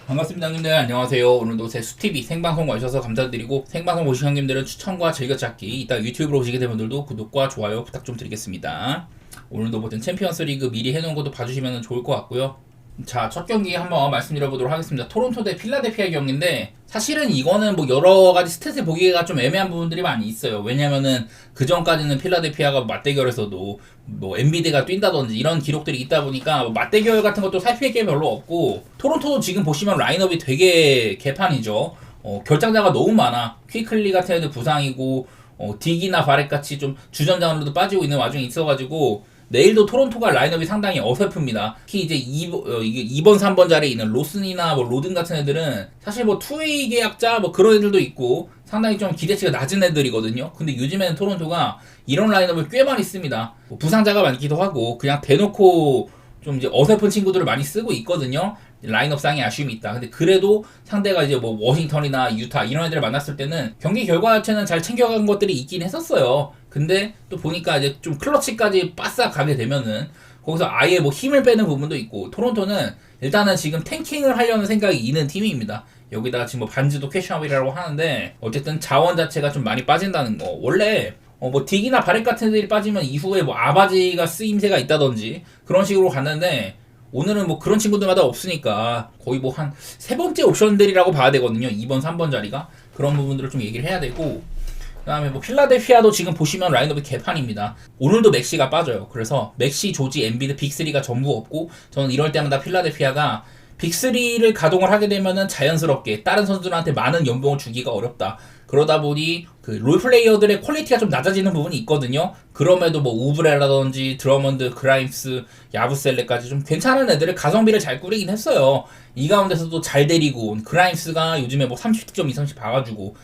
반갑습니다, 형님들. 안녕하세요. 오늘도 제 수TV 생방송 와주셔서 감사드리고, 생방송 보신 형님들은 추천과 즐겨찾기, 이따 유튜브로 보시게 된 분들도 구독과 좋아요 부탁 좀 드리겠습니다. 오늘도 뭐든 챔피언스 리그 미리 해놓은 것도 봐주시면 좋을 것 같고요. 자, 첫 경기 한번 말씀드려보도록 하겠습니다. 토론토 대 필라델피아 경기인데, 사실은 이거는 뭐 여러 가지 스탯을 보기가 좀 애매한 부분들이 많이 있어요. 왜냐면은 그 전까지는 필라델피아가 맞대결에서도 뭐 엔비드가 뛴다든지 이런 기록들이 있다 보니까 뭐 맞대결 같은 것도 살필 게 별로 없고, 토론토도 지금 보시면 라인업이 되게 개판이죠. 결장자가 너무 많아. 퀴클리 같은 애들 부상이고, 딕이나 바렛같이 좀 주전장으로도 빠지고 있는 와중에 있어가지고, 내일도 토론토가 라인업이 상당히 어설픕니다. 특히 이제 2번, 3번 자리에 있는 로슨이나 뭐 로든 같은 애들은 사실 뭐 투웨이 계약자 뭐 그런 애들도 있고 상당히 좀 기대치가 낮은 애들이거든요. 근데 요즘에는 토론토가 이런 라인업을 꽤 많이 씁니다. 뭐 부상자가 많기도 하고 그냥 대놓고 좀 이제 어설픈 친구들을 많이 쓰고 있거든요. 라인업상의 아쉬움이 있다. 근데 그래도 상대가 이제 뭐 워싱턴이나 유타 이런 애들을 만났을 때는 경기 결과 자체는 잘 챙겨간 것들이 있긴 했었어요. 근데 또 보니까 이제 좀 클러치까지 빠싹 가게 되면은 거기서 아예 뭐 힘을 빼는 부분도 있고, 토론토는 일단은 지금 탱킹을 하려는 생각이 있는 팀입니다. 여기다가 지금 뭐 반지도 캐시아웃이라고 하는데 어쨌든 자원 자체가 좀 많이 빠진다는 거. 원래 뭐 딕이나 바렛 같은 애들이 빠지면 이후에 뭐 아바지가 쓰임새가 있다든지 그런 식으로 갔는데, 오늘은 뭐 그런 친구들마다 없으니까 거의 뭐 한 세 번째 옵션들이라고 봐야 되거든요. 2번, 3번 자리가. 그런 부분들을 좀 얘기를 해야 되고, 그 다음에 뭐 필라델피아도 지금 보시면 라인업이 개판입니다. 오늘도 맥시가 빠져요. 그래서 맥시, 조지, 엔비드, 빅3가 전부 없고, 저는 이럴 때마다 필라델피아가 빅3를 가동을 하게 되면은 자연스럽게 다른 선수들한테 많은 연봉을 주기가 어렵다. 그러다 보니 그 롤플레이어들의 퀄리티가 좀 낮아지는 부분이 있거든요. 그럼에도 뭐 우브레라든지 드러먼드, 그라임스, 야부셀레까지 좀 괜찮은 애들을 가성비를 잘 꾸리긴 했어요. 이 가운데서도 잘 데리고 온 그라임스가 요즘에 뭐 30득점 이상씩 봐가지고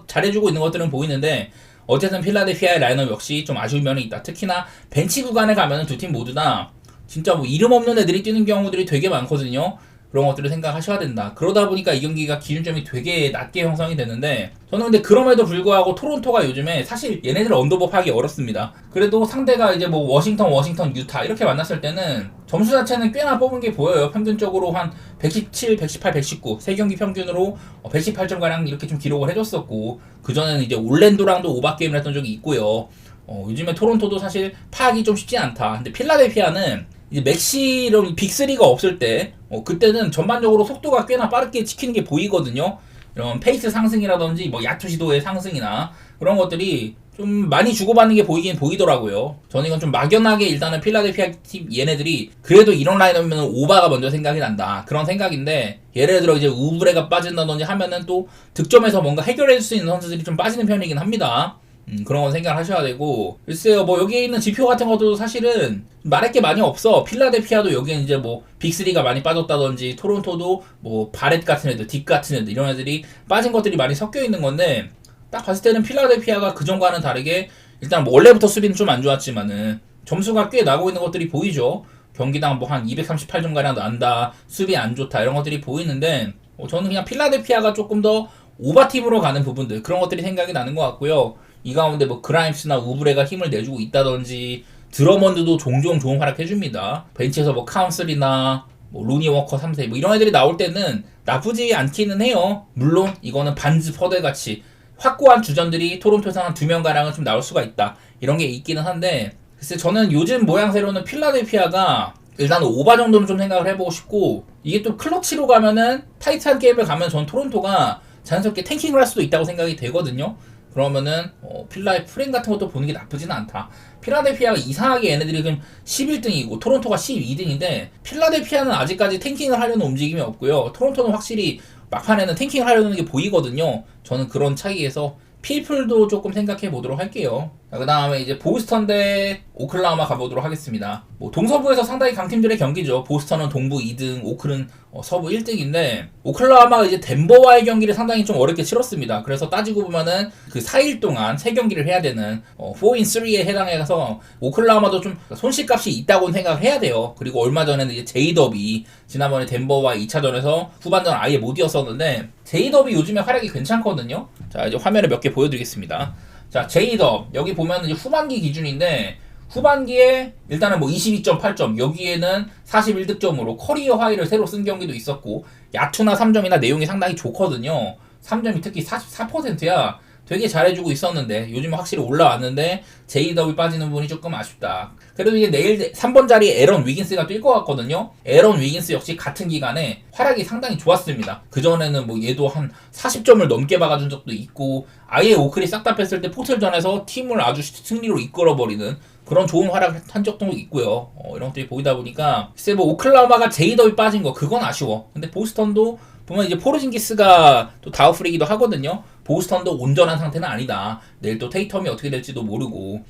잘해주고 있는 것들은 보이는데, 어쨌든 필라델피아의 라인업 역시 좀 아쉬운 면이 있다. 특히나 벤치 구간에 가면은 두 팀 모두 다 진짜 뭐 이름 없는 애들이 뛰는 경우들이 되게 많거든요. 그런 것들을 생각하셔야 된다. 그러다 보니까 이 경기가 기준점이 되게 낮게 형성이 되는데, 저는 근데 그럼에도 불구하고 토론토가 요즘에 사실 얘네들 언더법 하기 어렵습니다. 그래도 상대가 이제 뭐 워싱턴, 유타 이렇게 만났을 때는 점수 자체는 꽤나 뽑은 게 보여요. 평균적으로 한 117, 118, 119 세 경기 평균으로 118점 가량 이렇게 좀 기록을 해줬었고, 그 전에는 이제 올랜도랑도 오박 게임을 했던 적이 있고요. 요즘에 토론토도 사실 파악이 좀 쉽지 않다. 근데 필라델피아는 이제 맥시 이런 빅3가 없을 때 그때는 전반적으로 속도가 꽤나 빠르게 치키는 게 보이거든요. 이런 페이스 상승이라든지 뭐 야투 시도의 상승이나 그런 것들이 좀 많이 주고받는 게 보이긴 보이더라고요. 저는 이건 좀 막연하게 일단은 필라델피아 팀 얘네들이 그래도 이런 라인업이면 오바가 먼저 생각이 난다. 그런 생각인데, 예를 들어 이제 우브레가 빠진다든지 하면은 또 득점에서 뭔가 해결해 줄 수 있는 선수들이 좀 빠지는 편이긴 합니다. 그런 건 생각을 하셔야 되고, 글쎄요, 뭐 여기에 있는 지표 같은 것도 사실은 말할 게 많이 없어. 필라델피아도 여기에 이제 뭐 빅3가 많이 빠졌다든지, 토론토도 뭐 바렛 같은 애들, 딕 같은 애들 이런 애들이 빠진 것들이 많이 섞여 있는 건데, 딱 봤을 때는 필라델피아가 그전과는 다르게 일단 뭐 원래부터 수비는 좀 안 좋았지만은 점수가 꽤 나고 있는 것들이 보이죠. 경기당 뭐 한 238점 가량 난다, 수비 안 좋다 이런 것들이 보이는데, 저는 그냥 필라델피아가 조금 더 오버팀으로 가는 부분들, 그런 것들이 생각이 나는 것 같고요. 이 가운데 뭐 그라임스나 우브레가 힘을 내주고 있다든지, 드러먼드도 종종 좋은 활약 해줍니다. 벤치에서 뭐 카운슬이나 뭐 루니 워커 3세 뭐 이런 애들이 나올 때는 나쁘지 않기는 해요. 물론 이거는 반즈 퍼델 같이 확고한 주전들이 토론토에서 한 2명 가량은 좀 나올 수가 있다, 이런 게 있기는 한데, 글쎄 저는 요즘 모양새로는 필라델피아가 일단 오바 정도는 좀 생각을 해보고 싶고, 이게 또 클러치로 가면은 타이트한 게임을 가면 전 토론토가 자연스럽게 탱킹을 할 수도 있다고 생각이 되거든요. 그러면은 필라의 프레임 같은 것도 보는 게 나쁘지는 않다. 필라델피아가 이상하게 얘네들이 지금 11등이고 토론토가 12등인데, 필라델피아는 아직까지 탱킹을 하려는 움직임이 없고요. 토론토는 확실히 막판에는 탱킹을 하려는 게 보이거든요. 저는 그런 차이에서 필풀도 조금 생각해 보도록 할게요. 그 다음에 이제 보스턴 대 오클라호마 가보도록 하겠습니다. 뭐 동서부에서 상당히 강팀들의 경기죠. 보스턴은 동부 2등, 오클은 서부 1등인데, 오클라호마가 이제 덴버와의 경기를 상당히 좀 어렵게 치렀습니다. 그래서 따지고 보면은 그 4일 동안 3경기를 해야 되는 4in3에 해당해서 오클라호마도 좀 손실값이 있다고 생각을 해야 돼요. 그리고 얼마 전에는 이제 제이더비, 지난번에 덴버와 2차전에서 후반전 아예 못 이었었는데, 제이더비 요즘에 활약이 괜찮거든요. 자, 이제 화면에 몇 개 보여드리겠습니다. 자, 제이덥 여기 보면 이제 후반기 기준인데, 후반기에 일단은 뭐 22.8점, 여기에는 41득점으로 커리어 하이를 새로 쓴 경기도 있었고, 야투나 3점이나 내용이 상당히 좋거든요. 3점이 특히 44%야. 되게 잘해주고 있었는데 요즘 확실히 올라왔는데 제이더비 빠지는 부분이 조금 아쉽다. 그래도 이제 내일 3번 자리에 에런 위긴스가 뛸 것 같거든요. 에런 위긴스 역시 같은 기간에 활약이 상당히 좋았습니다. 그전에는 뭐 얘도 한 40점을 넘게 박아준 적도 있고, 아예 오클이 싹 다 뺐을 때 포틀전에서 팀을 아주 승리로 이끌어버리는 그런 좋은 활약을 한 적도 있고요. 이런 것들이 보이다 보니까 글쎄 뭐 오클라호마가 제이더비 빠진 거 그건 아쉬워. 근데 보스턴도 보면 이제 포르징기스가 또 다우프리기도 하거든요. 보스턴도 온전한 상태는 아니다. 내일 또 테이텀이 어떻게 될지도 모르고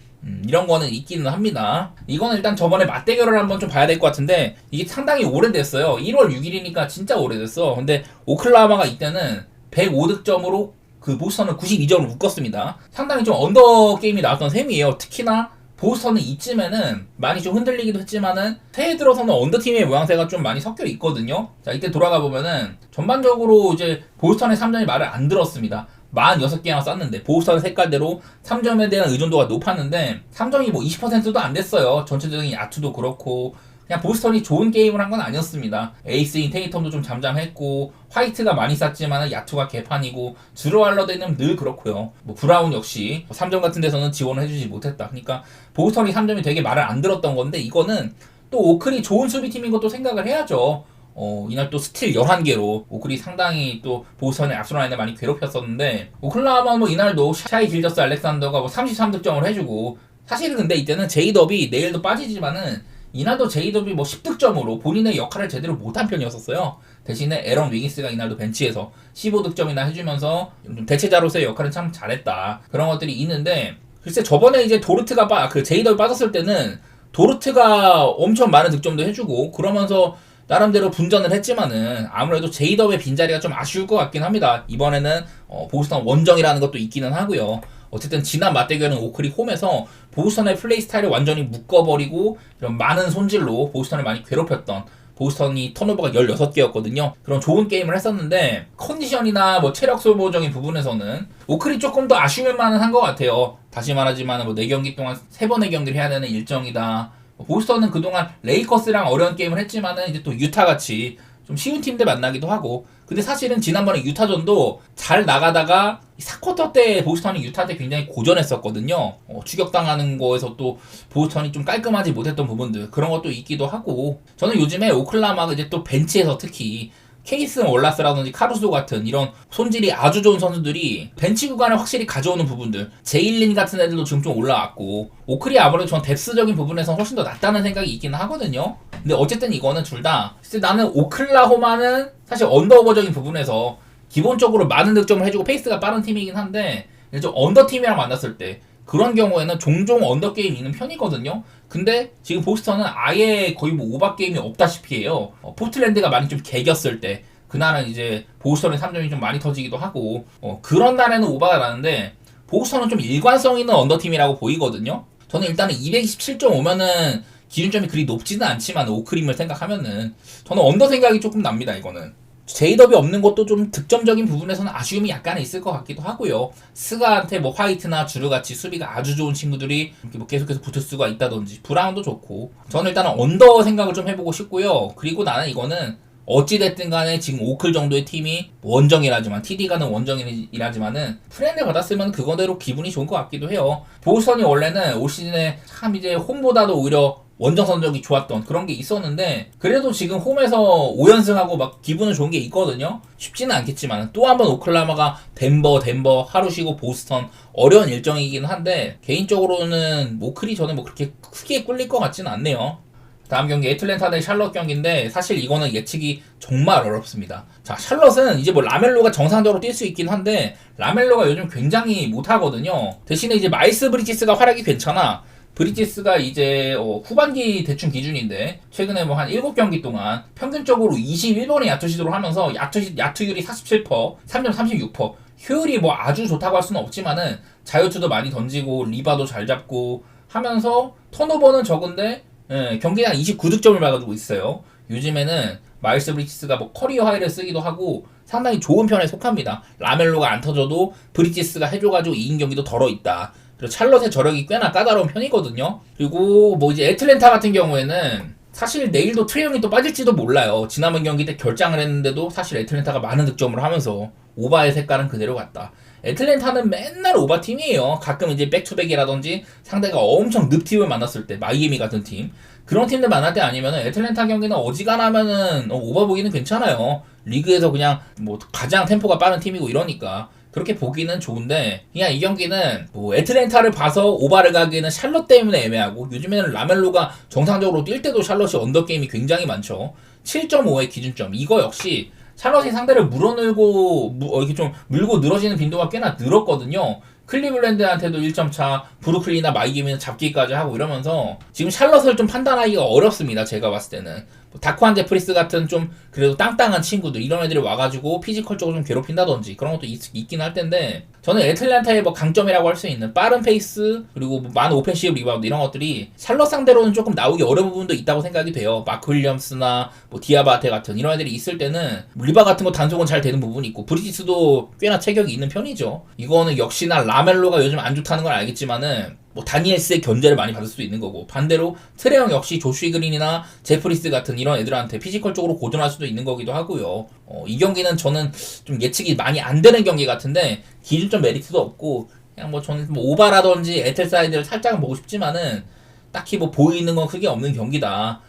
이런 거는 있기는 합니다. 이거는 일단 저번에 맞대결을 한번 좀 봐야 될 것 같은데 이게 상당히 오래됐어요. 1월 6일이니까 진짜 오래됐어. 근데 오클라호마가 이때는 105득점으로 그 보스턴은 92점을 묶었습니다. 상당히 좀 언더 게임이 나왔던 셈이에요. 특히나 보스턴은 이쯤에는 많이 좀 흔들리기도 했지만은 새해 들어서는 언더팀의 모양새가 좀 많이 섞여 있거든요. 자, 이때 돌아가 보면은 전반적으로 이제 보스턴의 3점이 말을 안 들었습니다. 46개나 쐈는데 보스턴 색깔대로 3점에 대한 의존도가 높았는데 3점이 뭐 20%도 안 됐어요. 전체적인 야투도 그렇고 그냥 보스턴이 좋은 게임을 한 건 아니었습니다. 에이스인 테이텀도 좀 잠잠했고 화이트가 많이 쐈지만 야투가 개판이고 드루 할러데이는 늘 그렇고요. 뭐 브라운 역시 3점 같은 데서는 지원을 해주지 못했다. 그러니까 보스턴이 3점이 되게 말을 안 들었던 건데 이거는 또 오클이 좋은 수비팀인 것도 생각을 해야죠. 이날 또 스틸 11개로 오클이 상당히 또 보스턴의 앞선 라인을 많이 괴롭혔었는데 오클라호마는 뭐 이날도 샤이 길저스 알렉산더가 뭐 33득점을 해주고 사실은 근데 이때는 제이더비 내일도 빠지지만은 이날도 제이더비 뭐 10득점으로 본인의 역할을 제대로 못한 편이었었어요. 대신에 에런 위긴스가 이날도 벤치에서 15득점이나 해주면서 좀 대체자로서의 역할은 참 잘했다. 그런 것들이 있는데 글쎄 저번에 이제 도르트가 그 제이더비 빠졌을 때는 도르트가 엄청 많은 득점도 해주고 그러면서 나름대로 분전을 했지만은 아무래도 제이더의 빈자리가 좀 아쉬울 것 같긴 합니다. 이번에는 보스턴 원정이라는 것도 있기는 하고요. 어쨌든 지난 맞대결은 오클이 홈에서 보스턴의 플레이 스타일을 완전히 묶어버리고 이런 많은 손질로 보스턴을 많이 괴롭혔던 보스턴이 턴오버가 16개였거든요. 그런 좋은 게임을 했었는데 컨디션이나 뭐 체력 소모적인 부분에서는 오클이 조금 더 아쉬울 만은 한 것 같아요. 다시 말하지만 뭐 4경기 동안 3번의 경기를 해야 되는 일정이다. 보스턴은 그동안 레이커스랑 어려운 게임을 했지만은 이제 또 유타같이 좀 쉬운 팀들 만나기도 하고 근데 사실은 지난번에 유타전도 잘 나가다가 4쿼터 때 보스턴이 유타한테 굉장히 고전했었거든요. 추격당하는 거에서 또 보스턴이 좀 깔끔하지 못했던 부분들 그런 것도 있기도 하고 저는 요즘에 오클라호마가 이제 또 벤치에서 특히 케이슨 월라스라든지 카루소 같은 이런 손질이 아주 좋은 선수들이 벤치 구간을 확실히 가져오는 부분들 제일린 같은 애들도 지금 좀 올라왔고 오클이 아무래도 전 뎁스적인 부분에서 훨씬 더 낫다는 생각이 있기는 하거든요. 근데 어쨌든 이거는 둘 다 나는 오클라호마는 사실 언더오버적인 부분에서 기본적으로 많은 득점을 해주고 페이스가 빠른 팀이긴 한데 좀 언더팀이랑 만났을 때 그런 경우에는 종종 언더게임이 있는 편이거든요. 근데 지금 보스턴은 아예 거의 뭐 오버게임이 없다시피 해요. 포틀랜드가 많이 좀 개겼을 때 그날은 이제 보스턴의 3점이 좀 많이 터지기도 하고 그런 날에는 오버가 나는데 보스턴은 좀 일관성 있는 언더팀이라고 보이거든요. 저는 일단은 227.5면은 기준점이 그리 높지는 않지만 오크림을 생각하면은 저는 언더 생각이 조금 납니다. 이거는 제이더비 없는 것도 좀 득점적인 부분에서는 아쉬움이 약간 있을 것 같기도 하고요. 스가한테 뭐 화이트나 주르같이 수비가 아주 좋은 친구들이 이렇게 뭐 계속해서 붙을 수가 있다든지 브라운도 좋고 저는 일단은 언더 생각을 좀 해보고 싶고요. 그리고 나는 이거는 어찌됐든 간에 지금 오클 정도의 팀이 원정이라지만 TD가는 원정이라지만은 프렌드 받았으면 그거대로 기분이 좋은 것 같기도 해요. 보스턴이 원래는 올 시즌에 참 이제 홈보다도 오히려 원정 성적이 좋았던 그런 게 있었는데 그래도 지금 홈에서 5연승하고 막 기분은 좋은 게 있거든요. 쉽지는 않겠지만 또 한 번 오클라호마가 덴버 하루 쉬고 보스턴 어려운 일정이긴 한데 개인적으로는 오클이 저는 뭐 그렇게 크게 꿀릴 것 같지는 않네요. 다음 경기 애틀랜타 대 샬럿 경기인데 사실 이거는 예측이 정말 어렵습니다. 자, 샬럿은 이제 뭐 라멜로가 정상적으로 뛸 수 있긴 한데 라멜로가 요즘 굉장히 못하거든요. 대신에 이제 마일스 브리지스가 활약이 괜찮아. 브리지스가 이제 후반기 대충 기준인데 최근에 뭐 한 7경기 동안 평균적으로 21번의 야투 시도를 하면서 야투율이 47%, 3점 36%. 효율이 뭐 아주 좋다고 할 수는 없지만은 자유투도 많이 던지고 리바도 잘 잡고 하면서 턴오버는 적은데 경기당 29득점을 받아주고 있어요. 요즘에는 마일스 브리지스가 뭐 커리어 하이를 쓰기도 하고 상당히 좋은 편에 속합니다. 라멜로가 안 터져도 브리지스가 해줘가지고 이긴 경기도 덜어 있다. 그리고 샬럿의 저력이 꽤나 까다로운 편이거든요. 그리고 뭐 이제 애틀랜타 같은 경우에는 사실 내일도 트레이 형이 또 빠질지도 몰라요. 지난번 경기 때 결장을 했는데도 사실 애틀랜타가 많은 득점을 하면서 오바의 색깔은 그대로 같다. 애틀랜타는 맨날 오바 팀이에요. 가끔 이제 백투백이라든지 상대가 엄청 늪팀을 만났을 때, 마이애미 같은 팀, 그런 팀들 만날 때 아니면은 애틀랜타 경기는 어지간하면은 오바 보기는 괜찮아요. 리그에서 그냥 뭐 가장 템포가 빠른 팀이고 이러니까 그렇게 보기는 좋은데, 그냥 이 경기는 뭐 애틀랜타를 봐서 오바를 가기에는 샬럿 때문에 애매하고, 요즘에는 라멜로가 정상적으로 뛸 때도 샬럿이 언더게임이 굉장히 많죠. 7.5의 기준점, 이거 역시 샬럿이 상대를 이렇게 좀 물고 늘어지는 빈도가 꽤나 늘었거든요. 클리블랜드한테도 1점 차, 브루클린이나 마이애미는 잡기까지 하고 이러면서 지금 샬럿을 좀 판단하기가 어렵습니다. 제가 봤을 때는. 다쿠안 제프리스 같은 좀 그래도 땅땅한 친구들, 이런 애들이 와가지고 피지컬적으로 좀 괴롭힌다든지 그런 것도 있긴 할 텐데, 저는 애틀랜타의 뭐 강점이라고 할 수 있는 빠른 페이스, 그리고 뭐 많은 오펜시브 리바운드, 이런 것들이 샬럿 상대로는 조금 나오기 어려운 부분도 있다고 생각이 돼요. 마크 윌리엄스나 뭐 디아바테 같은 이런 애들이 있을 때는 리바 같은 거 단속은 잘 되는 부분이 있고, 브리지스도 꽤나 체격이 있는 편이죠. 이거는 역시나 라멜로가 요즘 안 좋다는 건 알겠지만은 뭐 다니엘스의 견제를 많이 받을 수도 있는 거고, 반대로 트레이 형 역시 조슈이 그린이나 제프리스 같은 이런 애들한테 피지컬적으로 고전할 수도 있는 거기도 하고요. 이 경기는 저는 좀 예측이 많이 안 되는 경기 같은데, 기준점 메리트도 없고, 그냥 뭐 저는 뭐 오바라든지 애틀사이드를 살짝은 보고 싶지만은 딱히 뭐 보이는 건 크게 없는 경기다.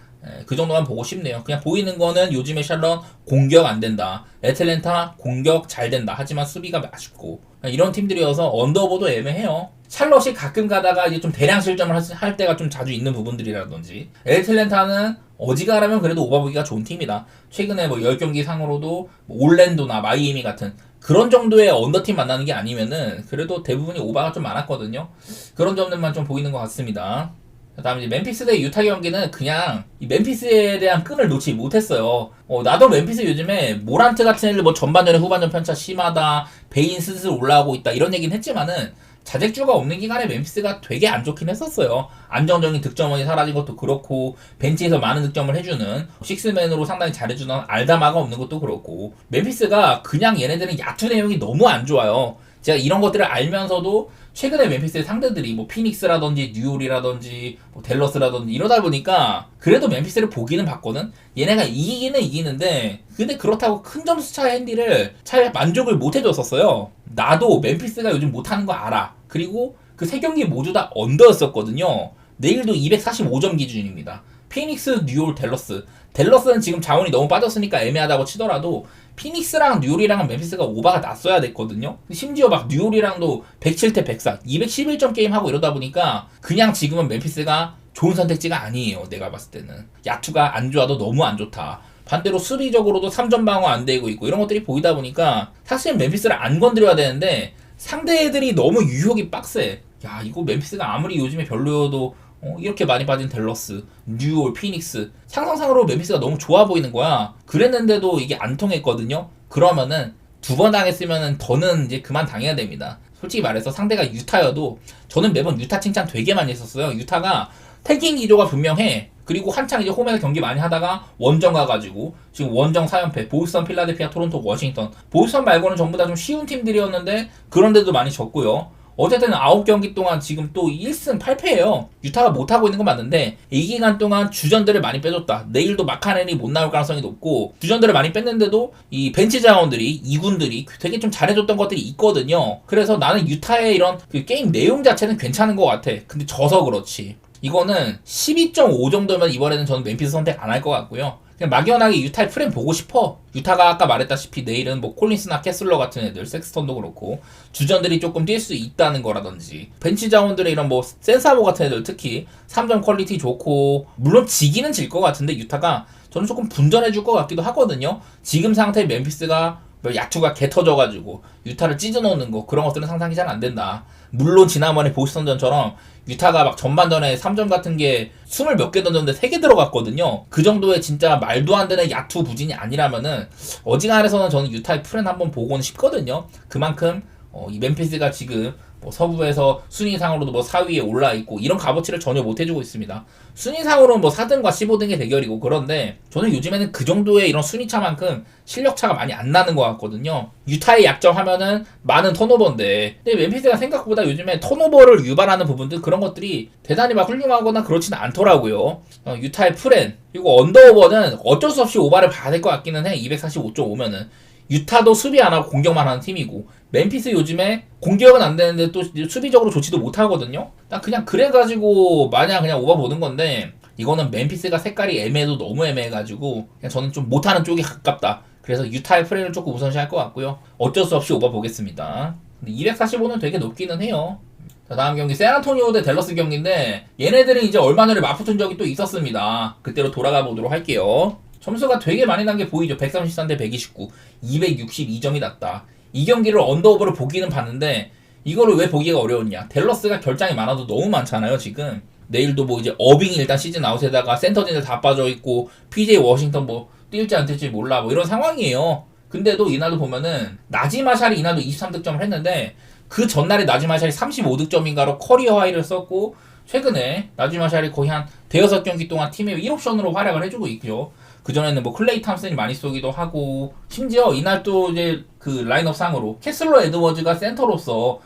그 정도만 보고 싶네요. 그냥 보이는 거는 요즘에 샬럿 공격 안 된다, 애틀랜타 공격 잘 된다, 하지만 수비가 아쉽고, 이런 팀들이어서 언더오버도 애매해요. 샬럿이 가끔 가다가 이제 좀 대량 실점을 할 때가 좀 자주 있는 부분들이라든지, 애틀랜타는 어지간하면 그래도 오버보기가 좋은 팀이다. 최근에 뭐 10경기 상으로도 뭐 올랜도나 마이애미 같은 그런 정도의 언더팀 만나는 게 아니면은 그래도 대부분이 오버가 좀 많았거든요. 그런 점들만 좀 보이는 것 같습니다. 그다음에 이제 멤피스 대 유타 경기는 그냥 이 멤피스에 대한 끈을 놓지 못했어요. 나도 멤피스 요즘에 모란트 같은 애들 뭐 전반전에 후반전 편차 심하다, 베인 슬슬 올라오고 있다, 이런 얘기는 했지만은 자책주가 없는 기간에 멤피스가 되게 안 좋긴 했었어요. 안정적인 득점원이 사라진 것도 그렇고, 벤치에서 많은 득점을 해주는 식스맨으로 상당히 잘해주는 알다마가 없는 것도 그렇고, 멤피스가 그냥 얘네들은 야투 내용이 너무 안 좋아요. 제가 이런 것들을 알면서도 최근에 멤피스의 상대들이 뭐 피닉스라든지 뉴올이라든지 뭐 댈러스라든지 이러다 보니까 그래도 멤피스를 보기는 봤거든. 얘네가 이기기는 이기는데, 근데 그렇다고 큰 점수 차 핸디를 잘 만족을 못 해줬었어요. 나도 멤피스가 요즘 못하는 거 알아. 그리고 그 세 경기 모두 다 언더였었거든요. 내일도 245점 기준입니다. 피닉스, 뉴올, 댈러스. 댈러스는 지금 자원이 너무 빠졌으니까 애매하다고 치더라도 피닉스랑 뉴올이랑은 멤피스가 오바가 났어야 됐거든요. 심지어 막 뉴올이랑도 107대 104, 211점 게임 하고 이러다 보니까 그냥 지금은 멤피스가 좋은 선택지가 아니에요. 내가 봤을 때는 야투가 안 좋아도 너무 안 좋다. 반대로 수비적으로도 3점 방어 안 되고 있고, 이런 것들이 보이다 보니까 사실 멤피스를 안 건드려야 되는데 상대 애들이 너무 유혹이 빡세. 야, 이거 멤피스가 아무리 요즘에 별로여도 이렇게 많이 빠진 댈러스, 뉴올, 피닉스, 상상상으로 멤피스가 너무 좋아 보이는 거야. 그랬는데도 이게 안 통했거든요. 그러면은 두 번 당했으면은 더는 이제 그만 당해야 됩니다. 솔직히 말해서 상대가 유타여도 저는 매번 유타 칭찬 되게 많이 했었어요. 유타가 태깅 기조가 분명해. 그리고 한창 이제 홈에서 경기 많이 하다가 원정 가가지고 지금 원정 4연패, 보스턴, 필라델피아, 토론토, 워싱턴. 보스턴 말고는 전부 다 좀 쉬운 팀들이었는데 그런데도 많이 졌고요. 어쨌든 9경기 동안 지금 또 1승 8패예요. 유타가 못하고 있는 건 맞는데 이 기간 동안 주전들을 많이 빼줬다. 내일도 마카넨이 못 나올 가능성이 높고, 주전들을 많이 뺐는데도 이 벤치 자원들이, 2군들이 되게 좀 잘해줬던 것들이 있거든요. 그래서 나는 유타의 이런 그 게임 내용 자체는 괜찮은 것 같아. 근데 져서 그렇지. 이거는 12.5 정도면 이번에는 저는 멤피스 선택 안 할 것 같고요. 그냥 막연하게 유타의 프레임 보고 싶어. 유타가 아까 말했다시피 내일은 뭐 콜린스나 캐슬러 같은 애들, 섹스턴도 그렇고 주전들이 조금 뛸 수 있다는 거라든지, 벤치 자원들의 이런 뭐 센사모 같은 애들 특히 3점 퀄리티 좋고, 물론 지기는 질 것 같은데 유타가 저는 조금 분전해줄 것 같기도 하거든요. 지금 상태의 멤피스가 야투가 개 터져가지고 유타를 찢어놓는 거, 그런 것들은 상상이 잘 안 된다. 물론 지난번에 보스턴전처럼 유타가 막 전반전에 3점 같은 게 20 몇 개 던졌는데 3개 들어갔거든요. 그 정도의 진짜 말도 안 되는 야투 부진이 아니라면은 어지간해서는 저는 유타의 프렌 한번 보고는 싶거든요. 그만큼 이 멤피스가 지금 뭐 서부에서 순위상으로도 뭐 4위에 올라 있고 이런 값어치를 전혀 못 해주고 있습니다. 순위상으로는 뭐 4등과 15등의 대결이고 그런데 저는 요즘에는 그 정도의 이런 순위차만큼 실력차가 많이 안 나는 것 같거든요. 유타의 약점 하면은 많은 턴오버인데 근데 멤피스가 생각보다 요즘에 턴오버를 유발하는 부분들 그런 것들이 대단히 막 훌륭하거나 그렇지는 않더라고요. 유타의 프렌 그리고 언더오버는 어쩔 수 없이 오바를 봐야 될 것 같기는 해. 245.5면은 유타도 수비 안 하고 공격만 하는 팀이고 멤피스 요즘에 공격은 안 되는데 또 수비적으로 좋지도 못하거든요. 난 그냥 그래가지고 마냥 그냥 오바 보는 건데 이거는 멤피스가 색깔이 애매해도 너무 애매해가지고 그냥 저는 좀 못하는 쪽이 가깝다. 그래서 유타의 프레임을 조금 우선시할 것 같고요. 어쩔 수 없이 오바 보겠습니다. 근데 245는 되게 높기는 해요. 자, 다음 경기 샌안토니오 대 댈러스 경기인데 얘네들은 이제 얼마 전에 맞붙은 적이 또 있었습니다. 그때로 돌아가 보도록 할게요. 점수가 되게 많이 난 게 보이죠. 133 대 129, 262점이 났다. 이 경기를 언더오버를 보기는 봤는데 이거를 왜 보기가 어려웠냐. 댈러스가 결장이 많아도 너무 많잖아요 지금. 내일도 뭐 이제 어빙이 일단 시즌 아웃에다가 센터진들 다 빠져있고 PJ 워싱턴 뭐 뛸지 안 뛸지 몰라 뭐 이런 상황이에요. 근데도 이날도 보면은 나지마샬이 이날도 23득점을 했는데 그 전날에 나지마샬이 35득점인가로 커리어 하이를 썼고 최근에 나지마샬이 거의 한 대여섯 경기 동안 팀의 1옵션으로 활약을 해주고 있죠. 그전에는 뭐 클레이 탐슨이 많이 쏘기도 하고 심지어 이날 또 이제 그 라인업 상으로 캐슬러 에드워즈가 센터로서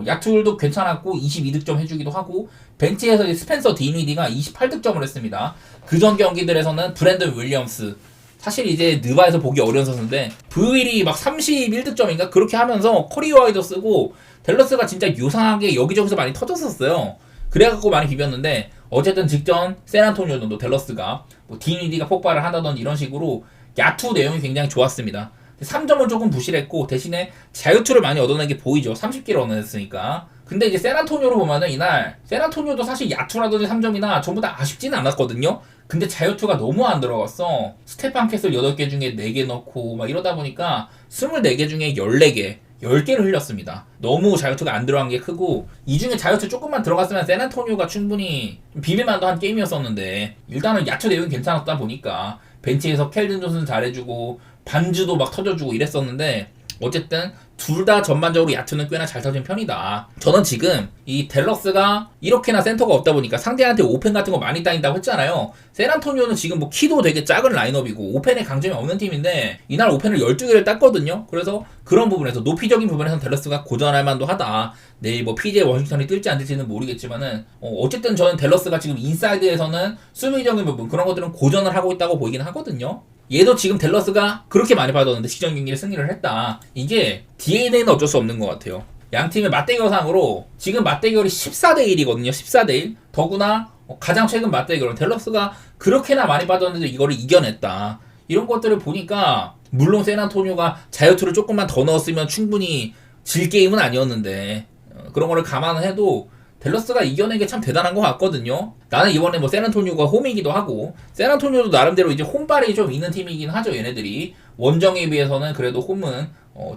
야투율도 괜찮았고 22득점 해주기도 하고 벤치에서 스펜서 디니디가 28득점을 했습니다. 그전 경기들에서는 브랜든 윌리엄스 사실 이제 느바에서 보기 어려운 선수인데 브윌이 막 31득점인가 그렇게 하면서 커리어 하이도 쓰고 댈러스가 진짜 요상하게 여기저기서 많이 터졌었어요. 그래갖고 많이 비볐는데 어쨌든 직전 샌안토니오도 댈러스가 뭐 디니디가 폭발을 한다든지 이런 식으로 야투 내용이 굉장히 좋았습니다. 3점은 조금 부실했고 대신에 자유투를 많이 얻어낸 게 보이죠. 30개를 얻어냈으니까. 근데 이제 샌안토니오로 보면은 이날 샌안토니오도 사실 야투라든지 3점이나 전부 다 아쉽지는 않았거든요. 근데 자유투가 너무 안 들어갔어. 스테판 캐슬 8개 중에 4개 넣고 막 이러다 보니까 24개 중에 14개 10개를 흘렸습니다. 너무 자유투가 안 들어간 게 크고 이 중에 자유투 조금만 들어갔으면 샌안토니오가 충분히 비빌만도 한 게임이었었는데 일단은 야투 내용이 괜찮았다 보니까 벤치에서 켈든 존슨 잘해주고 반주도 막 터져주고 이랬었는데 어쨌든 둘 다 전반적으로 야투는 꽤나 잘 터진 편이다. 저는 지금 이 댈러스가 이렇게나 센터가 없다 보니까 상대한테 오펜 같은 거 많이 따인다고 했잖아요. 샌안토니오는 지금 뭐 키도 되게 작은 라인업이고 오펜에 강점이 없는 팀인데 이날 오펜을 12개를 땄거든요. 그래서 그런 부분에서 높이적인 부분에서 댈러스가 고전할 만도 하다. 내일 뭐 PJ 워싱턴이 뜰지 안 뜰지는 모르겠지만은 어쨌든 저는 댈러스가 지금 인사이드에서는 수비적인 부분 그런 것들은 고전을 하고 있다고 보이긴 하거든요. 얘도 지금 댈러스가 그렇게 많이 받았는데 시전 경기를 승리를 했다. 이게 DNA는 어쩔 수 없는 것 같아요. 양 팀의 맞대결상으로 지금 맞대결이 14대 1이거든요. 14대 1. 더구나 가장 최근 맞대결은 댈러스가 그렇게나 많이 받았는데 이거를 이겨냈다. 이런 것들을 보니까 물론 샌안토니오가 자유투를 조금만 더 넣었으면 충분히 질 게임은 아니었는데 그런 거를 감안해도 댈러스가 이겨낸 게 참 대단한 것 같거든요. 나는 이번에 뭐 샌안토니오가 홈이기도 하고 샌안토니오도 나름대로 이제 홈발이 좀 있는 팀이긴 하죠. 얘네들이 원정에 비해서는 그래도 홈은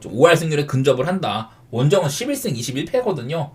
좀 5할 승률에 근접을 한다. 원정은 11승 21패거든요.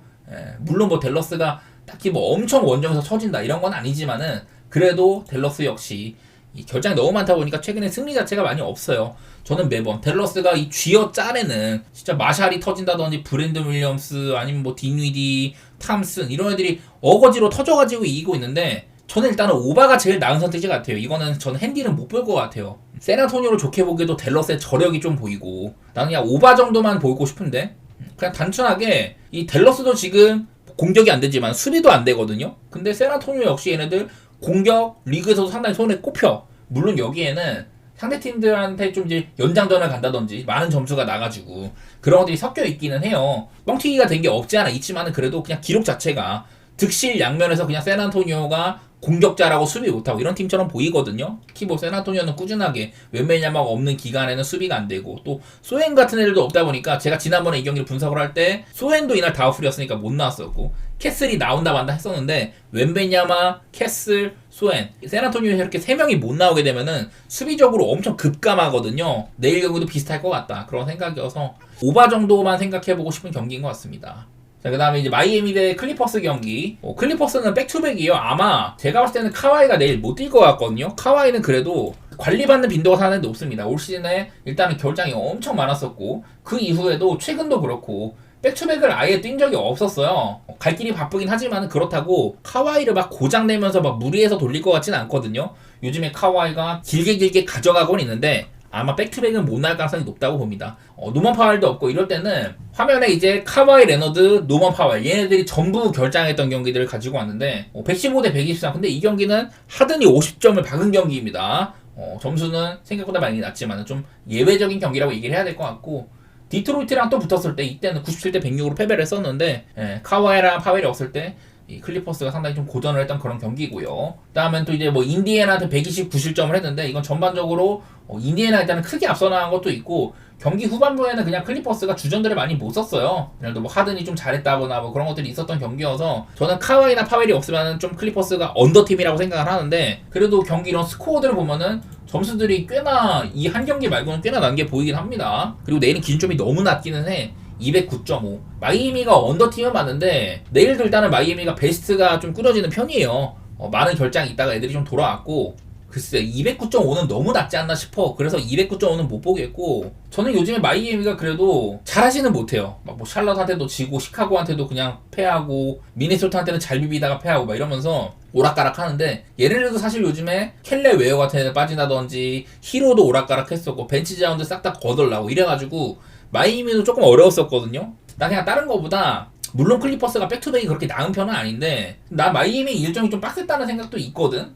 물론 뭐 댈러스가 딱히 뭐 엄청 원정에서 처진다 이런 건 아니지만은 그래도 댈러스 역시 이 결장이 너무 많다 보니까 최근에 승리 자체가 많이 없어요. 저는 매번 댈러스가 이 쥐어 짤에는 진짜 마샬이 터진다든지 브랜든 윌리엄스 아니면 뭐 디니디 탐슨 이런 애들이 어거지로 터져가지고 이기고 있는데 저는 일단은 오바가 제일 나은 선택지 같아요. 이거는 저는 핸디는 못 볼 것 같아요. 샌안토니오를 좋게 보기에도 댈러스의 저력이 좀 보이고 나는 그냥 오바 정도만 보이고 싶은데 그냥 단순하게 이 댈러스도 지금 공격이 안 되지만 수비도 안 되거든요. 근데 샌안토니오 역시 얘네들 공격 리그에서도 상당히 손에 꼽혀. 물론 여기에는 상대팀들한테 좀 이제 연장전을 간다든지 많은 점수가 나가지고 그런 것들이 섞여 있기는 해요. 뻥튀기가 된 게 없지 않아 있지만은 그래도 그냥 기록 자체가 득실 양면에서 그냥 샌안토니오가 공격자라고 수비 못하고 이런 팀처럼 보이거든요. 특히 뭐 샌안토니오는 꾸준하게 웬만냐마가 없는 기간에는 수비가 안 되고 또 소엔 같은 애들도 없다 보니까 제가 지난번에 이 경기를 분석을 할 때 소엔도 이날 다우풀이었으니까 못 나왔었고 캐슬이 나온다 만다 했었는데 웬베냐마, 캐슬, 소엔 샌안토니오에서 이렇게 3명이 못 나오게 되면은 수비적으로 엄청 급감하거든요. 내일 경기도 비슷할 것 같다 그런 생각이어서 오바 정도만 생각해보고 싶은 경기인 것 같습니다. 자, 그 다음에 이제 마이애미 대 클리퍼스 경기. 클리퍼스는 백투백이에요. 아마 제가 봤을 때는 카와이가 내일 못 뛸 것 같거든요. 카와이는 그래도 관리받는 빈도가 상당히 높습니다. 올 시즌에 일단은 결장이 엄청 많았었고 그 이후에도 최근도 그렇고 백투백을 아예 뛴 적이 없었어요. 갈 길이 바쁘긴 하지만 그렇다고 카와이를 막 고장내면서 막 무리해서 돌릴 것 같지는 않거든요. 요즘에 카와이가 길게 가져가곤 있는데 아마 백투백은 못 날 가능성이 높다고 봅니다. 노먼 파월도 없고 이럴 때는 화면에 이제 카와이, 레너드, 노먼 파월 얘네들이 전부 결장했던 경기들을 가지고 왔는데 115대 123. 근데 이 경기는 하든이 50점을 박은 경기입니다. 점수는 생각보다 많이 낮지만 좀 예외적인 경기라고 얘기를 해야 될 것 같고, 디트로이트랑 또 붙었을 때 이때는 97대 106으로 패배를 했었는데 카와이랑 파웰이 없을 때 이 클리퍼스가 상당히 좀 고전을 했던 그런 경기고요. 그다음엔 또 이제 뭐 인디애나한테 129실점을 했는데 이건 전반적으로 인디애나 일단은 크게 앞서 나간 것도 있고, 경기 후반부에는 그냥 클리퍼스가 주전들을 많이 못 썼어요. 그래도 뭐 하든이 좀 잘했다거나 뭐 그런 것들이 있었던 경기여서 저는 카와이나 파웰이 없으면 좀 클리퍼스가 언더팀이라고 생각을 하는데, 그래도 경기 이런 스코어들을 보면은 점수들이 꽤나 이 한 경기 말고는 꽤나 난 게 보이긴 합니다. 그리고 내일은 기준점이 너무 낮기는 해. 209.5. 마이애미가 언더팀은 맞는데 내일도 일단은 마이애미가 베스트가 좀 꾸려지는 편이에요. 많은 결장이 있다가 애들이 좀 돌아왔고, 글쎄 209.5는 너무 낮지 않나 싶어. 그래서 209.5는 못 보겠고, 저는 요즘에 마이애미가 그래도 잘하지는 못해요. 막 뭐 샬럿한테도 지고 시카고한테도 그냥 패하고 미네소타한테는 잘 비비다가 패하고 막 이러면서 오락가락 하는데, 얘네들도 사실 요즘에 켈레 웨어 같은 애들 빠진다든지 히로도 오락가락 했었고 벤치 자원들 싹 다 거덜나고 이래가지고 마이애미도 조금 어려웠었거든요. 나 그냥 다른 거보다, 물론 클리퍼스가 백투백이 그렇게 나은 편은 아닌데 나 마이애미 일정이 좀 빡셌다는 생각도 있거든.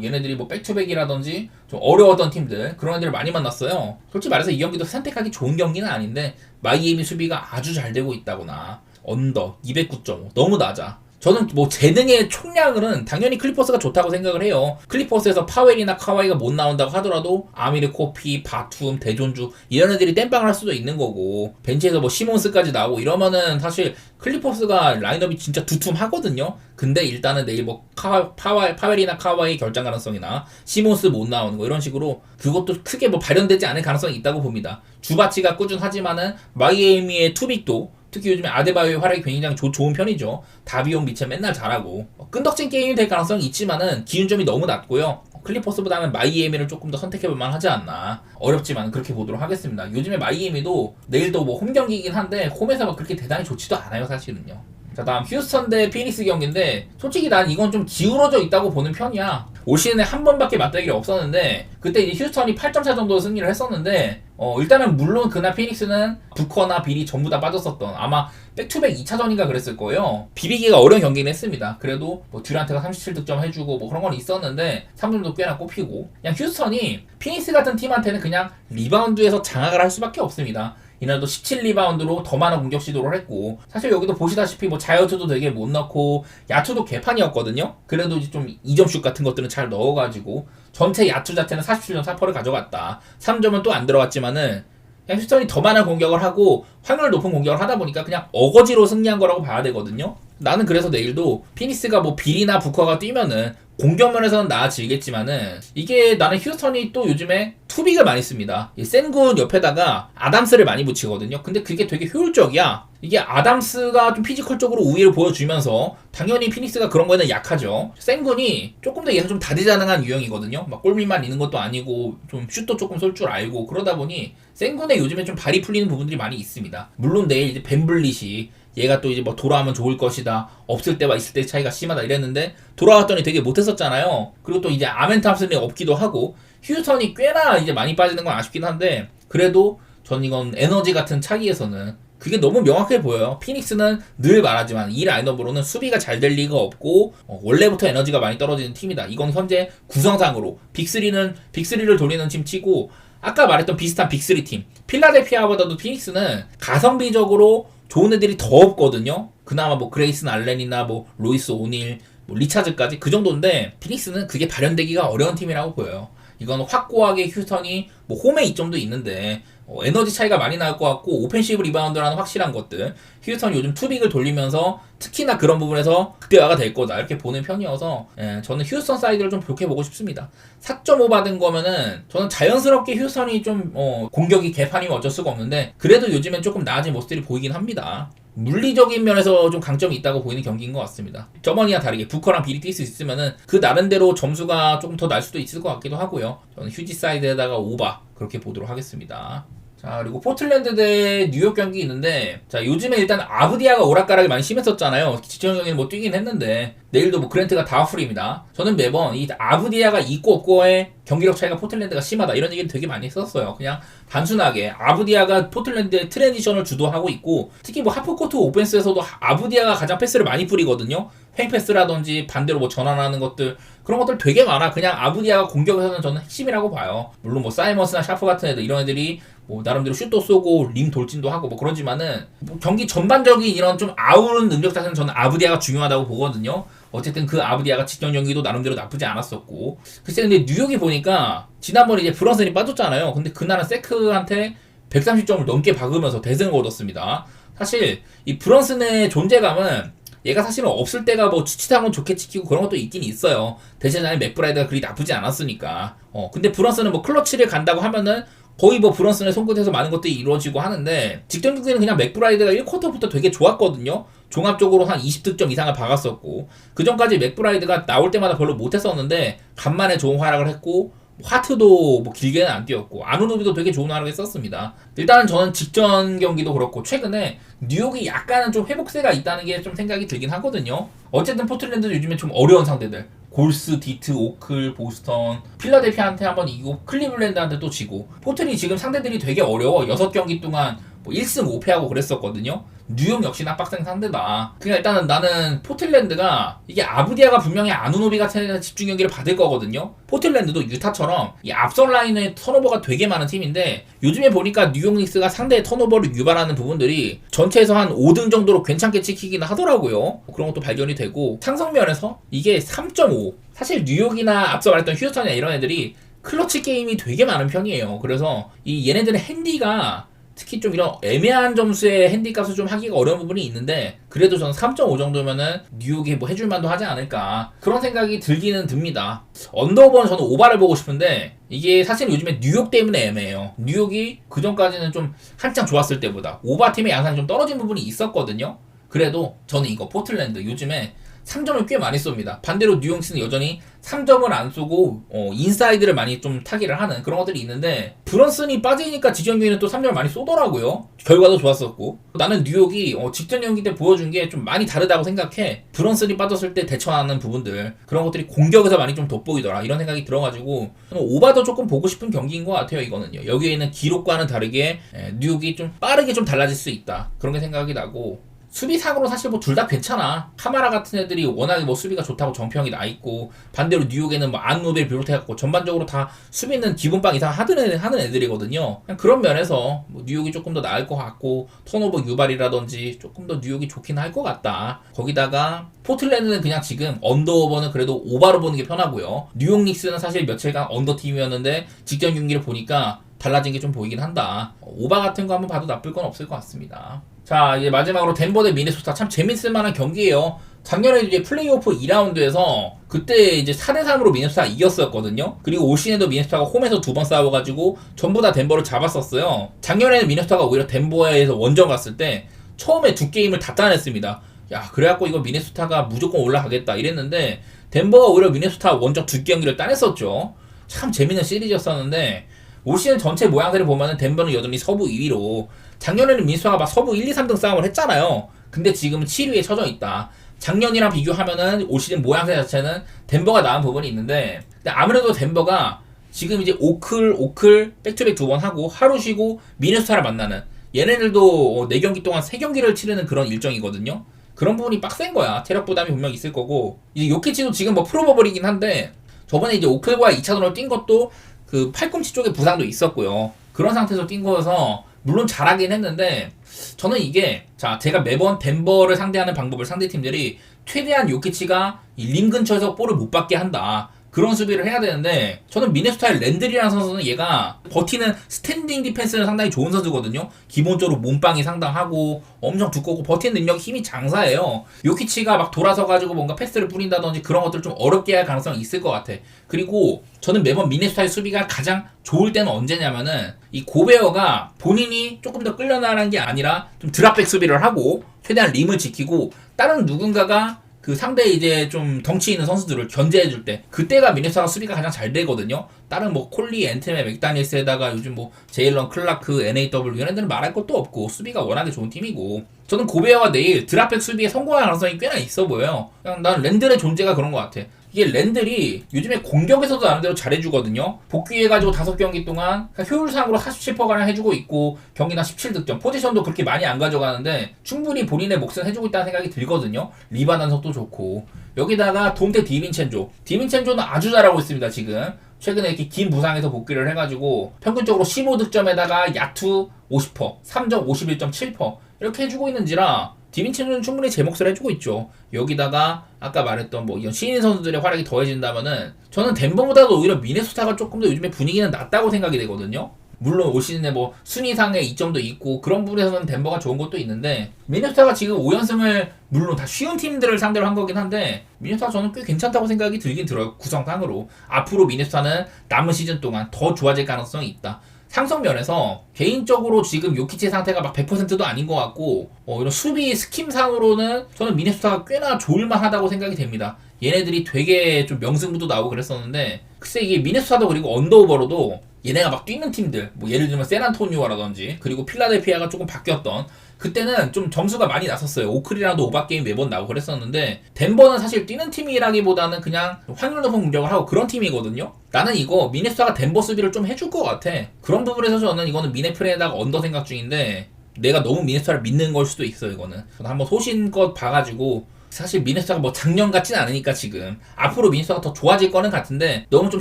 얘네들이 뭐 백투백이라든지 좀 어려웠던 팀들, 그런 애들을 많이 만났어요. 솔직히 말해서 이 경기도 선택하기 좋은 경기는 아닌데 마이애미 수비가 아주 잘 되고 있다거나. 언더 209.5 너무 낮아. 저는 뭐 재능의 총량은 당연히 클리퍼스가 좋다고 생각을 해요. 클리퍼스에서 파웰이나 카와이가 못 나온다고 하더라도 아미르 코피, 바툼, 대존주 이런 애들이 땜빵을 할 수도 있는 거고, 벤치에서 뭐 시몬스까지 나오고 이러면은 사실 클리퍼스가 라인업이 진짜 두툼하거든요. 근데 일단은 내일 뭐 파웰이나 카와이 결장 가능성이나 시몬스 못 나오는 거 이런 식으로 그것도 크게 뭐 발현되지 않을 가능성이 있다고 봅니다. 주바치가 꾸준하지만은 마이애미의 투빅도, 특히 요즘에 아데바요의 활약이 굉장히 좋은 편이죠. 다비용 미첼 맨날 잘하고 끈덕진 게임이 될 가능성이 있지만은 기준점이 너무 낮고요. 클리퍼스보다는 마이애미를 조금 더 선택해볼 만하지 않나. 어렵지만 그렇게 보도록 하겠습니다. 요즘에 마이애미도 내일도 뭐 홈 경기이긴 한데 홈에서 막 그렇게 대단히 좋지도 않아요, 사실은요. 자, 다음 휴스턴 대 피닉스 경기인데 솔직히 난 이건 좀 기울어져 있다고 보는 편이야. 올 시즌에 한 번밖에 맞대결이 없었는데 그때 이제 휴스턴이 8점 차 정도 승리를 했었는데, 일단은 물론 그날 피닉스는 부커나 빌이 전부 다 빠졌었던, 아마 백투백 2차전인가 그랬을 거예요. 비비기가 어려운 경기는 했습니다. 그래도 뭐 듀란트가 37득점 해주고 뭐 그런 건 있었는데 3점도 꽤나 꼽히고, 그냥 휴스턴이 피닉스 같은 팀한테는 그냥 리바운드에서 장악을 할 수밖에 없습니다. 이날도 17리바운드로 더 많은 공격 시도를 했고, 사실 여기도 보시다시피 뭐 자이어트도 되게 못 넣고 야투도 개판이었거든요. 그래도 이제 좀 2점슛 같은 것들은 잘 넣어가지고 전체 야투 자체는 47.4%를 가져갔다. 3점은 또 안 들어갔지만은 그냥 휴스턴이 더 많은 공격을 하고 확률 높은 공격을 하다 보니까 그냥 어거지로 승리한 거라고 봐야 되거든요. 나는 그래서 내일도 피닉스가 뭐 빌이나 부커가 뛰면은 공격면에서는 나아지겠지만은, 이게 나는 휴스턴이 또 요즘에 투빅을 많이 씁니다. 센군 옆에다가 아담스를 많이 붙이거든요. 근데 그게 되게 효율적이야. 이게 아담스가 좀 피지컬적으로 우위를 보여주면서 당연히 피닉스가 그런 거에는 약하죠. 센군이 조금 더 얘는 좀 다재다능한 유형이거든요. 막 골밑만 있는 것도 아니고 좀 슛도 조금 쏠 줄 알고, 그러다 보니 센군에 요즘에 좀 발이 풀리는 부분들이 많이 있습니다. 물론 내일 이제 벤블릿이 얘가 또 이제 뭐 돌아오면 좋을 것이다, 없을 때와 있을 때 차이가 심하다 이랬는데 돌아왔더니 되게 못했었잖아요. 그리고 또 이제 아멘 탐슨이 없기도 하고 휴스턴이 꽤나 이제 많이 빠지는 건 아쉽긴 한데, 그래도 전 이건 에너지 같은 차이에서는 그게 너무 명확해 보여요. 피닉스는 늘 말하지만 이 라인업으로는 수비가 잘 될 리가 없고 원래부터 에너지가 많이 떨어지는 팀이다. 이건 현재 구성상으로 빅3를 돌리는 팀 치고, 아까 말했던 비슷한 빅3 팀 필라델피아보다도 피닉스는 가성비적으로 좋은 애들이 더 없거든요. 그나마 뭐 그레이슨 알렌이나 뭐 로이스 오닐, 뭐 리차즈까지 그 정도인데 피닉스는 그게 발현되기가 어려운 팀이라고 보여요. 이건 확고하게 휴스턴이 뭐 홈에 이점도 있는데 에너지 차이가 많이 나올 것 같고, 오펜시브 리바운드라는 확실한 것들, 휴스턴이 요즘 투빅을 돌리면서 특히나 그런 부분에서 극대화가 될 거다 이렇게 보는 편이어서 저는 휴스턴 사이드를 좀 좋게 보고 싶습니다. 4.5 받은 거면은 저는 자연스럽게 휴스턴이 좀 공격이 개판이면 어쩔 수가 없는데, 그래도 요즘엔 조금 나아진 모습들이 보이긴 합니다. 물리적인 면에서 좀 강점이 있다고 보이는 경기인 것 같습니다. 저번이랑 다르게 부커랑 빌이 뛸 수 있으면은 그 나름대로 점수가 조금 더 날 수도 있을 것 같기도 하고요. 저는 휴지 사이드에다가 오바 그렇게 보도록 하겠습니다. 자, 그리고 포틀랜드 대 뉴욕 경기 있는데, 자, 요즘에 일단 아브디아가 오락가락이 많이 심했었잖아요. 직전 경기는 뭐 뛰긴 했는데, 내일도 뭐 그랜트가 다운풀입니다. 저는 매번 이 아브디아가 있고 없고의 경기력 차이가 포틀랜드가 심하다, 이런 얘기는 되게 많이 했었어요. 그냥 단순하게 아브디아가 포틀랜드의 트랜지션을 주도하고 있고, 특히 뭐 하프코트 오펜스에서도 아브디아가 가장 패스를 많이 뿌리거든요. 횡패스라든지 반대로 뭐 전환하는 것들, 그런 것들 되게 많아. 그냥 아브디아가 공격에서는 저는 핵심이라고 봐요. 물론 뭐 사이먼스나 샤프 같은 애들, 이런 애들이 뭐 나름대로 슛도 쏘고 림 돌진도 하고 뭐 그러지만은, 뭐 경기 전반적인 이런 좀 아우는 능력 자체는 저는 아브디아가 중요하다고 보거든요. 어쨌든 그 아브디아가 직전 경기도 나름대로 나쁘지 않았었고, 글쎄 근데 뉴욕이 보니까 지난번에 이제 브런슨이 빠졌잖아요. 근데 그날은 세크한테 130점을 넘게 박으면서 대승을 얻었습니다. 사실 이 브런슨의 존재감은 얘가 사실은 없을 때가 뭐 추치상은 좋게 지키고 그런 것도 있긴 있어요. 대신에 맥브라이드가 그리 나쁘지 않았으니까. 근데 브런슨은 뭐 클러치를 간다고 하면은 거의 뭐 브런슨의 손끝에서 많은 것들이 이루어지고 하는데, 직전 경기는 그냥 맥브라이드가 1쿼터부터 되게 좋았거든요. 종합적으로 한 20득점 이상을 박았었고, 그 전까지 맥브라이드가 나올 때마다 별로 못했었는데 간만에 좋은 활약을 했고, 하트도 뭐 길게는 안 뛰었고, 아누노비도 되게 좋은 활약을 했었습니다. 일단은 저는 직전 경기도 그렇고 최근에 뉴욕이 약간은 좀 회복세가 있다는 게 좀 생각이 들긴 하거든요. 어쨌든 포틀랜드도 요즘에 좀 어려운 상대들, 골스, 디트, 오클, 보스턴, 필라델피아한테 한번 이기고 클리블랜드한테 또 지고, 포틀이 지금 상대들이 되게 어려워. 6경기 동안 뭐 1승 5패하고 그랬었거든요. 뉴욕 역시나 빡센 상대다. 그냥 일단은 나는 포틀랜드가, 이게 아브디아가 분명히 아누노비 같은 집중 경기를 받을 거거든요. 포틀랜드도 유타처럼 이 앞선 라인에 턴오버가 되게 많은 팀인데, 요즘에 보니까 뉴욕 닉스가 상대의 턴오버를 유발하는 부분들이 전체에서 한 5등 정도로 괜찮게 찍히긴 하더라고요. 그런 것도 발견이 되고, 상성면에서 이게 3.5, 사실 뉴욕이나 앞서 말했던 휴스턴이나 이런 애들이 클러치 게임이 되게 많은 편이에요. 그래서 이 얘네들의 핸디가, 특히 좀 이런 애매한 점수의 핸디값을 좀 하기가 어려운 부분이 있는데, 그래도 저는 3.5 정도면은 뉴욕이 뭐 해줄만도 하지 않을까, 그런 생각이 들기는 듭니다. 언더오버는 저는 오바를 보고 싶은데, 이게 사실 요즘에 뉴욕 때문에 애매해요. 뉴욕이 그전까지는 좀 한창 좋았을 때보다 오바 팀의 양상이 좀 떨어진 부분이 있었거든요. 그래도 저는 이거 포틀랜드 요즘에 3점을 꽤 많이 쏩니다. 반대로 뉴욕스는 여전히 3점을 안 쏘고 인사이드를 많이 좀 타기를 하는 그런 것들이 있는데, 브런슨이 빠지니까 직전 경기는 또 3점을 많이 쏘더라고요. 결과도 좋았었고, 나는 뉴욕이 직전 경기 때 보여준 게 좀 많이 다르다고 생각해. 브런슨이 빠졌을 때 대처하는 부분들, 그런 것들이 공격에서 많이 좀 돋보이더라, 이런 생각이 들어가지고 오바도 조금 보고 싶은 경기인 것 같아요. 이거는요, 여기에 있는 기록과는 다르게 뉴욕이 좀 빠르게 좀 달라질 수 있다, 그런 게 생각이 나고, 수비상으로 사실 뭐 둘 다 괜찮아. 카마라 같은 애들이 워낙에 뭐 수비가 좋다고 정평이 나 있고, 반대로 뉴욕에는 뭐 안노벨 비롯해갖고 전반적으로 다 수비는 기본빵 이상 하는 애들이거든요. 그냥 그런 면에서 뭐 뉴욕이 조금 더 나을 것 같고, 턴오버 유발이라든지 조금 더 뉴욕이 좋긴 할 것 같다. 거기다가 포틀랜드는 그냥 지금 언더오버는 그래도 오바로 보는 게 편하고요. 뉴욕 닉스는 사실 며칠간 언더팀이었는데 직전 경기를 보니까 달라진 게 좀 보이긴 한다. 오바 같은 거 한번 봐도 나쁠 건 없을 것 같습니다. 자, 이제 마지막으로 덴버 대 미네소타, 참 재밌을 만한 경기예요. 작년에 이제 플레이오프 2라운드에서 그때 이제 4대3으로 미네소타가 이겼었거든요. 그리고 올 시즌에도 미네소타가 홈에서 2번 싸워가지고 전부 다 덴버를 잡았었어요. 작년에는 미네소타가 오히려 덴버에서 원정 갔을 때 처음에 2게임을 다 따냈습니다. 야, 그래갖고 이거 미네소타가 무조건 올라가겠다 이랬는데, 덴버가 오히려 미네소타 원정 2경기를 따냈었죠. 참 재밌는 시리즈였었는데, 올 시즌 전체 모양새를 보면은 덴버는 여전히 서부 2위로, 작년에는 민수아가 막 서부 1, 2, 3등 싸움을 했잖아요. 근데 지금은 7위에 처져 있다. 작년이랑 비교하면은 올 시즌 모양새 자체는 덴버가 나은 부분이 있는데, 근데 아무래도 덴버가 지금 이제 오클 백투백 2번 하고 하루 쉬고 미네소타를 만나는, 얘네들도 4경기 동안 3경기를 치르는 그런 일정이거든요. 그런 부분이 빡센 거야. 체력 부담이 분명 있을 거고, 이제 요키치도 지금 뭐 프로버블이긴 한데, 저번에 이제 오클과 2차전으로 뛴 것도 그 팔꿈치 쪽에 부상도 있었고요. 그런 상태에서 뛴 거여서 물론 잘하긴 했는데, 저는 이게, 자, 제가 매번 덴버를 상대하는 방법을 상대팀들이 최대한 요키치가 이 림 근처에서 볼을 못 받게 한다, 그런 수비를 해야 되는데, 저는 미네소타의 랜들이라는 선수는 얘가 버티는 스탠딩 디펜스는 상당히 좋은 선수거든요. 기본적으로 몸빵이 상당하고 엄청 두껍고 버티는 능력, 힘이 장사예요. 요키치가 막 돌아서가지고 뭔가 패스를 뿌린다든지 그런 것들 좀 어렵게 할 가능성이 있을 것 같아. 그리고 저는 매번 미네소타의 수비가 가장 좋을 때는 언제냐면은, 이 고베어가 본인이 조금 더 끌려나가는 게 아니라 좀 드랍백 수비를 하고 최대한 림을 지키고, 다른 누군가가 그 상대 이제 좀 덩치 있는 선수들을 견제해줄 때 그때가 미네소타가 수비가 가장 잘 되거든요. 다른 뭐 콜리, 앤템의 맥다니엘스에다가 요즘 뭐 제일런 클라크, NAW 이런 애들은 말할 것도 없고 수비가 워낙에 좋은 팀이고 저는 고베어가 내일 드랍백 수비에 성공할 가능성이 꽤나 있어 보여요. 그냥 난 랜들의 존재가 그런 것 같아. 이게 랜들이 요즘에 공격에서도 나름대로 잘해주거든요. 복귀해가지고 5경기 동안 효율상으로 47%가량 해주고 있고 경기당 17득점, 포지션도 그렇게 많이 안 가져가는데 충분히 본인의 몫은 해주고 있다는 생각이 들거든요. 리바 단속도 좋고 여기다가 돈테 디빈첸조는 아주 잘하고 있습니다. 지금 최근에 이렇게 긴 부상에서 복귀를 해가지고 평균적으로 15득점에다가 야투 50%, 3점 51.7% 이렇게 해주고 있는지라 디빈첸조는 충분히 제 몫을 해주고 있죠. 여기다가 아까 말했던 뭐 이런 신인 선수들의 활약이 더해진다면은 저는 덴버보다도 오히려 미네소타가 조금 더 요즘에 분위기는 낫다고 생각이 되거든요. 물론 올 시즌에 뭐 순위상의 이점도 있고 그런 부분에서는 덴버가 좋은 것도 있는데 미네소타가 지금 5연승을 물론 다 쉬운 팀들을 상대로 한 거긴 한데 미네소타 저는 꽤 괜찮다고 생각이 들긴 들어요. 구성상으로 앞으로 미네소타는 남은 시즌 동안 더 좋아질 가능성이 있다. 상성 면에서 개인적으로 지금 요키치의 상태가 막 100%도 아닌 것 같고 이런 수비 스킴상으로는 저는 미네소타가 꽤나 좋을만하다고 생각이 됩니다. 얘네들이 되게 좀 명승부도 나오고 그랬었는데 글쎄 이게 미네소타도 그리고 언더오버로도 얘네가 막 뛰는 팀들 뭐 예를 들면 샌안토니오라든지 그리고 필라델피아가 조금 바뀌었던 그때는 좀 점수가 많이 났었어요. 오클이랑도 오버게임 매번 나오고 그랬었는데 덴버는 사실 뛰는 팀이라기보다는 그냥 확률 높은 공격을 하고 그런 팀이거든요. 나는 이거 미네소타가 덴버 수비를 좀 해줄 것 같아. 그런 부분에서 저는 이거는 미네프렌에다가 언더 생각 중인데 내가 너무 미네소타를 믿는 걸 수도 있어. 이거는 저는 한번 소신껏 봐가지고 사실 미네소타가 뭐 작년 같진 않으니까 지금 앞으로 미네소타가 더 좋아질 거는 같은데 너무 좀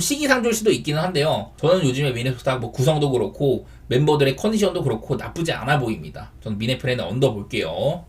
시기상조일 수도 있기는 한데요. 저는 요즘에 미네소타 뭐 구성도 그렇고 멤버들의 컨디션도 그렇고 나쁘지 않아 보입니다. 저는 미네프렌에 언더 볼게요.